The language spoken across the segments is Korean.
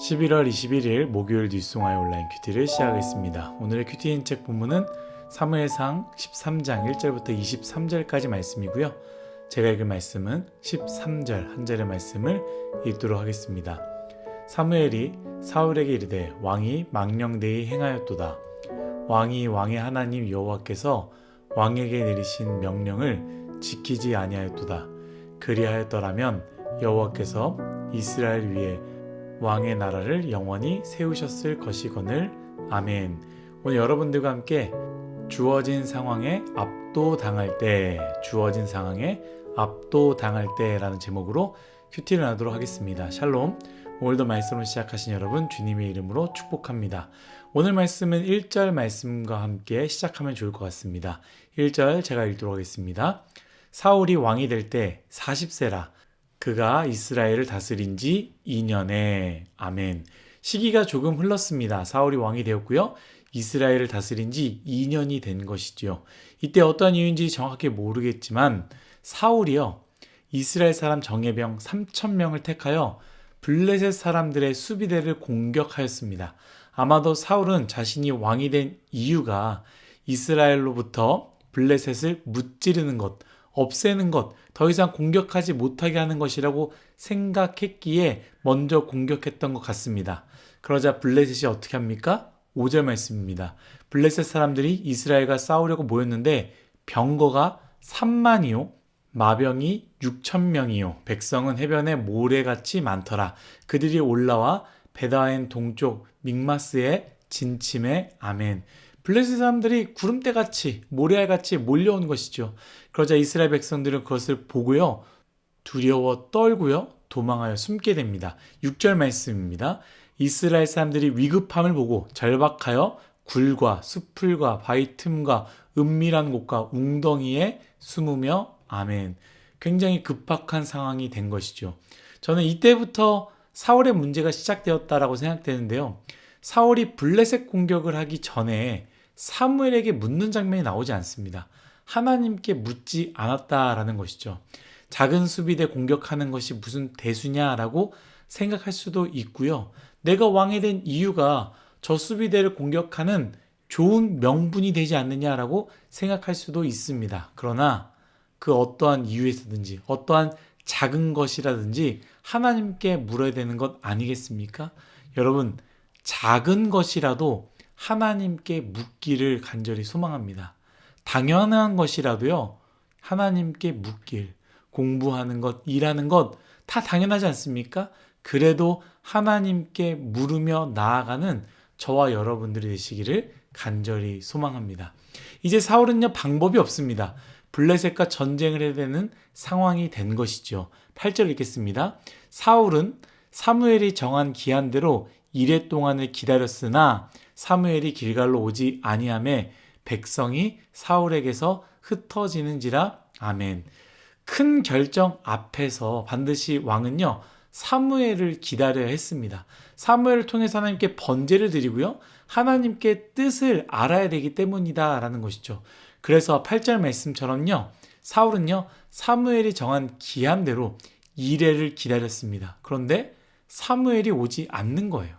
11월 21일 목요일 뉴스송화의 온라인 큐티를 시작하겠습니다. 오늘의 큐티인 책 본문은 사무엘상 13장 1절부터 23절까지 말씀이고요. 제가 읽을 말씀은 13절 한 절의 말씀을 읽도록 하겠습니다. 사무엘이 사울에게 이르되 왕이 망령되이 행하였도다. 왕이 왕의 하나님 여호와께서 왕에게 내리신 명령을 지키지 아니하였도다. 그리하였더라면 여호와께서 이스라엘 위에 왕의 나라를 영원히 세우셨을 것이거늘. 아멘. 오늘 여러분들과 함께 주어진 상황에 압도당할 때, 주어진 상황에 압도당할 때라는 제목으로 큐티를 나누도록 하겠습니다. 샬롬. 오늘도 말씀으로 시작하신 여러분 주님의 이름으로 축복합니다. 오늘 말씀은 1절 말씀과 함께 시작하면 좋을 것 같습니다. 1절 제가 읽도록 하겠습니다. 사울이 왕이 될 때 40세라. 그가 이스라엘을 다스린 지 2년에. 아멘. 시기가 조금 흘렀습니다. 사울이 왕이 되었고요. 이스라엘을 다스린 지 2년이 된 것이지요. 이때 어떠한 이유인지 정확히 모르겠지만 사울이요, 이스라엘 사람 정예병 3,000명을 택하여 블레셋 사람들의 수비대를 공격하였습니다. 아마도 사울은 자신이 왕이 된 이유가 이스라엘로부터 블레셋을 무찌르는 것, 없애는 것, 더 이상 공격하지 못하게 하는 것이라고 생각했기에 먼저 공격했던 것 같습니다. 그러자 블레셋이 어떻게 합니까? 5절 말씀입니다. 블레셋 사람들이 이스라엘과 싸우려고 모였는데 병거가 3만이요 마병이 6,000명이요 백성은 해변에 모래같이 많더라. 그들이 올라와 베다엔 동쪽 믹마스에 진침해. 아멘. 블레셋 사람들이 구름대같이 모래알같이 몰려온 것이죠. 그러자 이스라엘 백성들은 그것을 보고요, 두려워 떨고요, 도망하여 숨게 됩니다. 6절 말씀입니다. 이스라엘 사람들이 위급함을 보고 절박하여 굴과 수풀과 바위 틈과 은밀한 곳과 웅덩이에 숨으며. 아멘. 굉장히 급박한 상황이 된 것이죠. 저는 이때부터 사울의 문제가 시작되었다라고 생각되는데요. 사울이 블레셋 공격을 하기 전에 사무엘에게 묻는 장면이 나오지 않습니다. 하나님께 묻지 않았다라는 것이죠. 작은 수비대 공격하는 것이 무슨 대수냐라고 생각할 수도 있고요. 내가 왕이 된 이유가 저 수비대를 공격하는 좋은 명분이 되지 않느냐라고 생각할 수도 있습니다. 그러나 그 어떠한 이유에서든지 어떠한 작은 것이라든지 하나님께 물어야 되는 것 아니겠습니까? 여러분, 작은 것이라도 하나님께 묻기를 간절히 소망합니다. 당연한 것이라도요, 하나님께 묻길. 공부하는 것, 일하는 것 다 당연하지 않습니까? 그래도 하나님께 물으며 나아가는 저와 여러분들이 되시기를 간절히 소망합니다. 이제 사울은요, 방법이 없습니다. 블레셋과 전쟁을 해야 되는 상황이 된 것이죠. 8절 읽겠습니다. 사울은 사무엘이 정한 기한대로 이레 동안을 기다렸으나 사무엘이 길갈로 오지 아니하매 백성이 사울에게서 흩어지는지라. 아멘. 큰 결정 앞에서 반드시 왕은요, 사무엘을 기다려야 했습니다. 사무엘을 통해서 하나님께 번제를 드리고요, 하나님께 뜻을 알아야 되기 때문이다 라는 것이죠. 그래서 8절 말씀처럼요, 사울은요, 사무엘이 정한 기한대로 이레를 기다렸습니다. 그런데 사무엘이 오지 않는 거예요.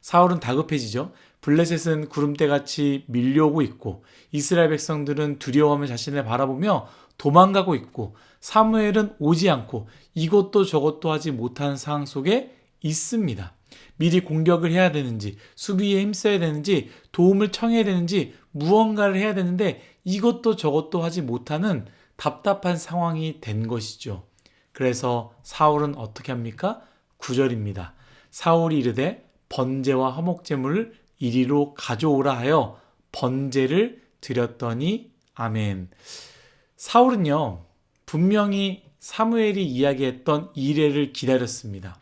사울은 다급해지죠. 블레셋은 구름대같이 밀려오고 있고 이스라엘 백성들은 두려워하며 자신을 바라보며 도망가고 있고 사무엘은 오지 않고 이것도 저것도 하지 못하는 상황 속에 있습니다. 미리 공격을 해야 되는지, 수비에 힘써야 되는지, 도움을 청해야 되는지, 무언가를 해야 되는데 이것도 저것도 하지 못하는 답답한 상황이 된 것이죠. 그래서 사울은 어떻게 합니까? 9절입니다. 사울이 이르되 번제와 화목제물을 이리로 가져오라 하여 번제를 드렸더니. 아멘. 사울은요, 분명히 사무엘이 이야기했던 이레를 기다렸습니다.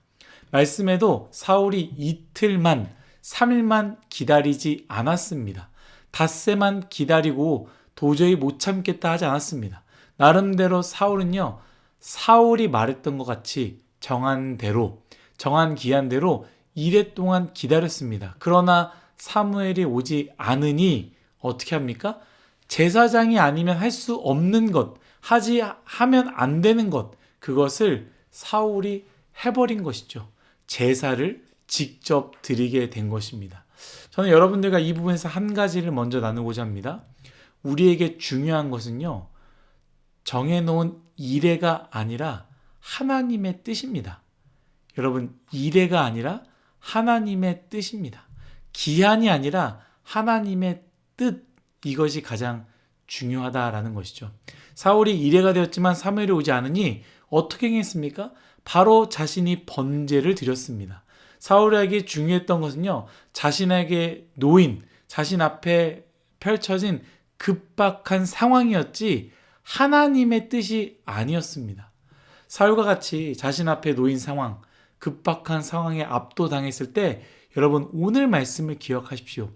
말씀에도 사울이 이틀만, 3일만 기다리지 않았습니다. 닷새만 기다리고 도저히 못 참겠다 하지 않았습니다. 나름대로 사울은요, 사울이 말했던 것 같이 정한 대로, 정한 기한대로 이레 동안 기다렸습니다. 그러나 사무엘이 오지 않으니 어떻게 합니까? 제사장이 아니면 할 수 없는 것, 하면 안 되는 것, 그것을 사울이 해버린 것이죠. 제사를 직접 드리게 된 것입니다. 저는 여러분들과 이 부분에서 한 가지를 먼저 나누고자 합니다. 우리에게 중요한 것은요, 정해놓은 이래가 아니라 하나님의 뜻입니다. 여러분, 이래가 아니라 하나님의 뜻입니다. 기한이 아니라 하나님의 뜻, 이것이 가장 중요하다라는 것이죠. 사울이 이래가 되었지만 사무엘이 오지 않으니 어떻게 행했습니까? 바로 자신이 번제를 드렸습니다. 사울에게 중요했던 것은요, 자신에게 놓인, 자신 앞에 펼쳐진 급박한 상황이었지 하나님의 뜻이 아니었습니다. 사울과 같이 자신 앞에 놓인 상황, 급박한 상황에 압도당했을 때 여러분, 오늘 말씀을 기억하십시오.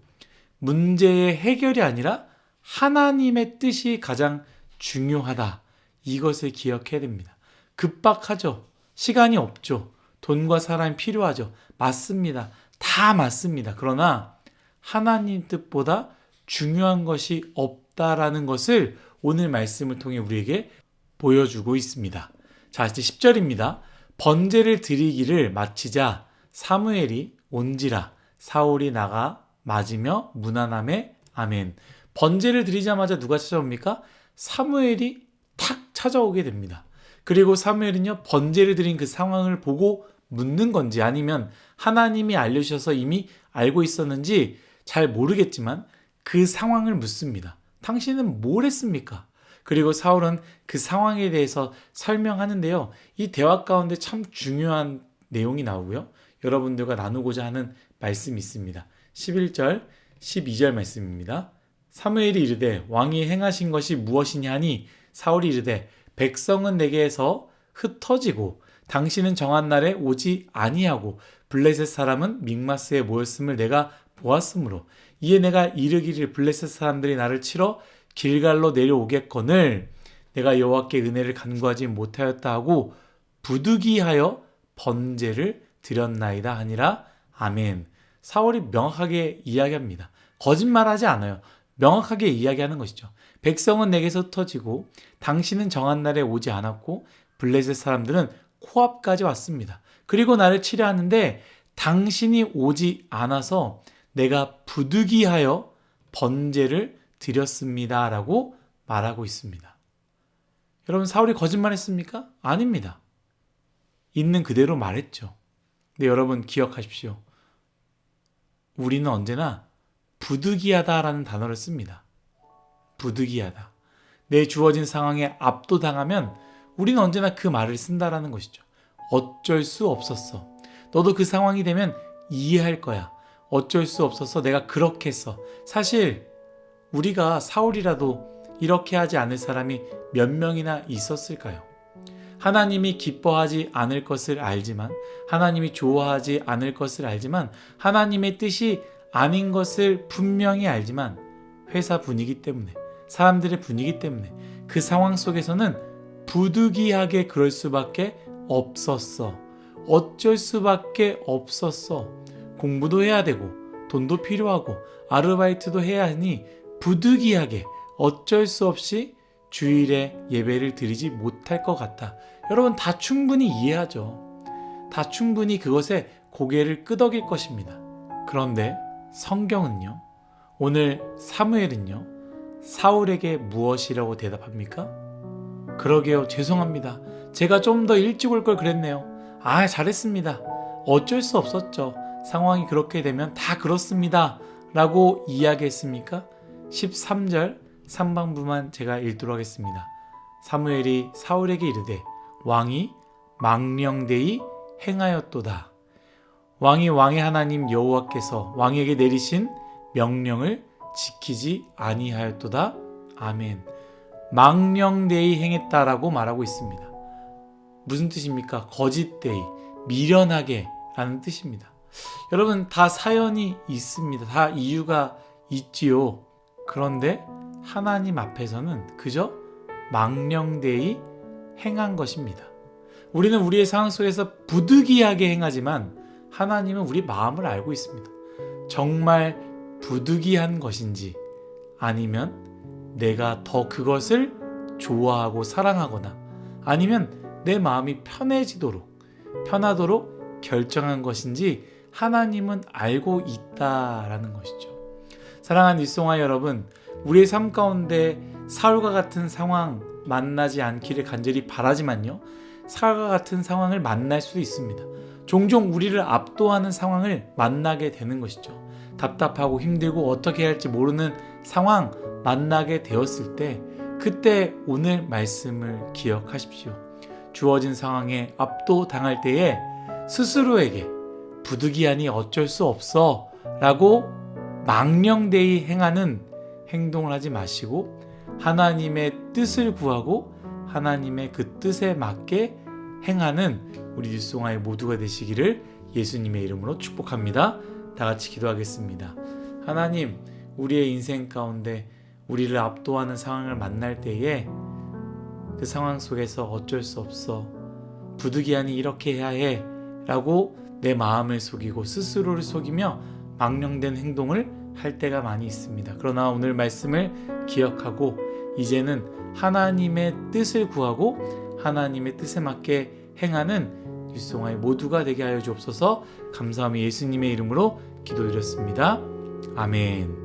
문제의 해결이 아니라 하나님의 뜻이 가장 중요하다. 이것을 기억해야 됩니다. 급박하죠. 시간이 없죠. 돈과 사람이 필요하죠. 맞습니다. 다 맞습니다. 그러나 하나님 뜻보다 중요한 것이 없다라는 것을 오늘 말씀을 통해 우리에게 보여주고 있습니다. 자, 이제 10절입니다. 번제를 드리기를 마치자 사무엘이 온지라 사울이 나가 맞으며 무난함에 아멘. 번제를 드리자마자 누가 찾아옵니까? 사무엘이 탁 찾아오게 됩니다. 그리고 사무엘은요, 번제를 드린 그 상황을 보고 묻는 건지 아니면 하나님이 알려주셔서 이미 알고 있었는지 잘 모르겠지만 그 상황을 묻습니다. 당신은 뭘 했습니까? 그리고 사울은 그 상황에 대해서 설명하는데요. 이 대화 가운데 참 중요한 내용이 나오고요. 여러분들과 나누고자 하는 말씀이 있습니다. 11절, 12절 말씀입니다. 사무엘이 이르되 왕이 행하신 것이 무엇이냐 하니 사울이 이르되 백성은 내게서 흩어지고 당신은 정한 날에 오지 아니하고 블레셋 사람은 믹마스에 모였음을 내가 보았으므로 이에 내가 이르기를 블레셋 사람들이 나를 치러 길갈로 내려오겠거늘 내가 여호와께 은혜를 간구하지 못하였다 하고 부득이하여 번제를 드렸나이다 하니라. 아멘. 사울이 명확하게 이야기합니다. 거짓말하지 않아요. 명확하게 이야기하는 것이죠. 백성은 내게서 흩어지고 당신은 정한 날에 오지 않았고 블레셋 사람들은 코앞까지 왔습니다. 그리고 나를 치려 하는데 당신이 오지 않아서 내가 부득이하여 번제를 드렸습니다 라고 말하고 있습니다. 여러분, 사울이 거짓말했습니까? 아닙니다. 있는 그대로 말했죠. 근데 여러분 기억하십시오. 우리는 언제나 부득이하다라는 단어를 씁니다. 부득이하다. 내 주어진 상황에 압도당하면 우리는 언제나 그 말을 쓴다라는 것이죠. 어쩔 수 없었어. 너도 그 상황이 되면 이해할 거야. 어쩔 수 없어서 내가 그렇게 했어. 사실 우리가 사울이라도 이렇게 하지 않을 사람이 몇 명이나 있었을까요? 하나님이 기뻐하지 않을 것을 알지만, 하나님이 좋아하지 않을 것을 알지만, 하나님의 뜻이 아닌 것을 분명히 알지만 회사 분위기 때문에, 사람들의 분위기 때문에 그 상황 속에서는 부득이하게 그럴 수밖에 없었어. 어쩔 수밖에 없었어. 공부도 해야 되고 돈도 필요하고 아르바이트도 해야 하니 부득이하게 어쩔 수 없이 주일에 예배를 드리지 못할 것 같아. 여러분 다 충분히 이해하죠. 다 충분히 그것에 고개를 끄덕일 것입니다. 그런데 성경은요, 오늘 사무엘은요, 사울에게 무엇이라고 대답합니까? 그러게요, 죄송합니다. 제가 좀 더 일찍 올 걸 그랬네요. 아, 잘했습니다. 어쩔 수 없었죠. 상황이 그렇게 되면 다 그렇습니다 라고 이야기했습니까? 13절 상반부만 제가 읽도록 하겠습니다. 사무엘이 사울에게 이르되 왕이 망령되이 행하였도다. 왕이 왕의 하나님 여호와께서 왕에게 내리신 명령을 지키지 아니하였도다. 아멘. 망령되이 행했다라고 말하고 있습니다. 무슨 뜻입니까? 거짓되이, 미련하게 라는 뜻입니다. 여러분 다 사연이 있습니다. 다 이유가 있지요. 그런데 하나님 앞에서는 그저 망령되이 행한 것입니다. 우리는 우리의 상황 속에서 부득이하게 행하지만 하나님은 우리 마음을 알고 있습니다. 정말 부득이한 것인지 아니면 내가 더 그것을 좋아하고 사랑하거나 아니면 내 마음이 편하도록 결정한 것인지 하나님은 알고 있다라는 것이죠. 사랑하는 일송아 여러분, 우리의 삶 가운데 사울과 같은 상황 만나지 않기를 간절히 바라지만요, 사울과 같은 상황을 만날 수도 있습니다. 종종 우리를 압도하는 상황을 만나게 되는 것이죠. 답답하고 힘들고 어떻게 해야 할지 모르는 상황 만나게 되었을 때, 그때 오늘 말씀을 기억하십시오. 주어진 상황에 압도당할 때에 스스로에게 부득이하니 어쩔 수 없어 라고 망령되이 행하는 행동을 하지 마시고, 하나님의 뜻을 구하고 하나님의 그 뜻에 맞게 행하는 우리 일송아의 모두가 되시기를 예수님의 이름으로 축복합니다. 다 같이 기도하겠습니다. 하나님, 우리의 인생 가운데 우리를 압도하는 상황을 만날 때에 그 상황 속에서 어쩔 수 없어, 부득이하니 이렇게 해야 해 라고 내 마음을 속이고 스스로를 속이며 망령된 행동을 할 때가 많이 있습니다. 그러나 오늘 말씀을 기억하고 이제는 하나님의 뜻을 구하고 하나님의 뜻에 맞게 행하는 일송아의 모두가 되게 하여 주옵소서. 감사하며 예수님의 이름으로 기도드렸습니다. 아멘.